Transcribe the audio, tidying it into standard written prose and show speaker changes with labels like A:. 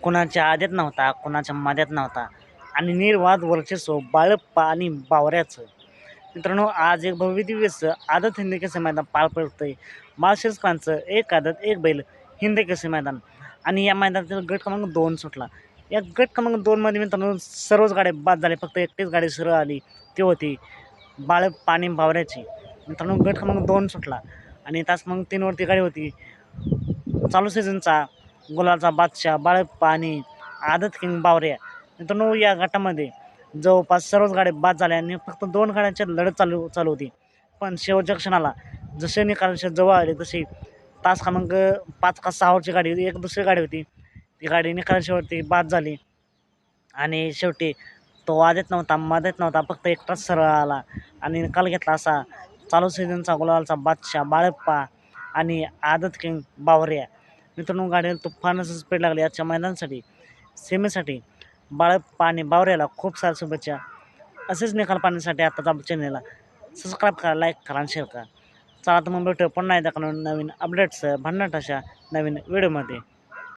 A: कोणाच्या आद्यात नव्हता, कोणाच्या माद्यात नव्हता आणि निर्वाद वर्चस्व बाळप्पा आणि बावऱ्याचं. मित्रांनो, आज एक भव्य दिव्य असं आदत हिंदी केसरी मैदान पार पडतंय. माळशिरसकरांचं एक आदत एक बैल हिंदी केसरी मैदान आणि या मैदानातील गट क्रमांक 2 सुटला. या गट क्रमांक 2 मध्ये मित्रांनो सर्वच गाड्या बाद झाल्या. फक्त एकटीच गाडी सरळ आली, ती होती बाळप्पा आणि बावऱ्याची. मित्रांनो, गट क्रमांक 2 सुटला आणि तास मग 3 वरती गाडी होती चालू सीझनचा गुलालचा बादशाह बाळप्पा आणि आदत किंग बावऱ्या. मित्रांनो, या गटामध्ये जवळपास सर्वच गाड्या बाद झाल्या आणि फक्त 2 गाड्यांची लढत चालू होती. पण शेवटच्या क्षणाला जसे निकालाच्या जवळ आले तशी तास क्रमांक 5 का 6 वरची गाडी एक दुसरी गाडी होती. ती गाडी निकालाच्यावरती बाद झाली आणि शेवटी तो आद्यात नव्हता, माद्यात नव्हता, फक्त एकटाच सरळ आला आणि निकाल घेतला असा चालू सीझनचा गुलालचा बादशाह बाळप्पा आणि आदत किंग बावऱ्या. मित्रांनो, गाडीला तुफान असं स्पीड लागली आजच्या मैदानासाठी. सेमीसाठी बाळप्पा आणि बावऱ्याला खूप साऱ्या शुभेच्छा. असेच निकाल पाहण्यासाठी आताच आपल्या चॅनलला सबस्क्राईब करा, लाईक करा आणि शेअर करा. चला तर मग भेटूया पुन्हा एकदा नवीन अपडेट्स भन्नाट अशा नवीन व्हिडिओमध्ये.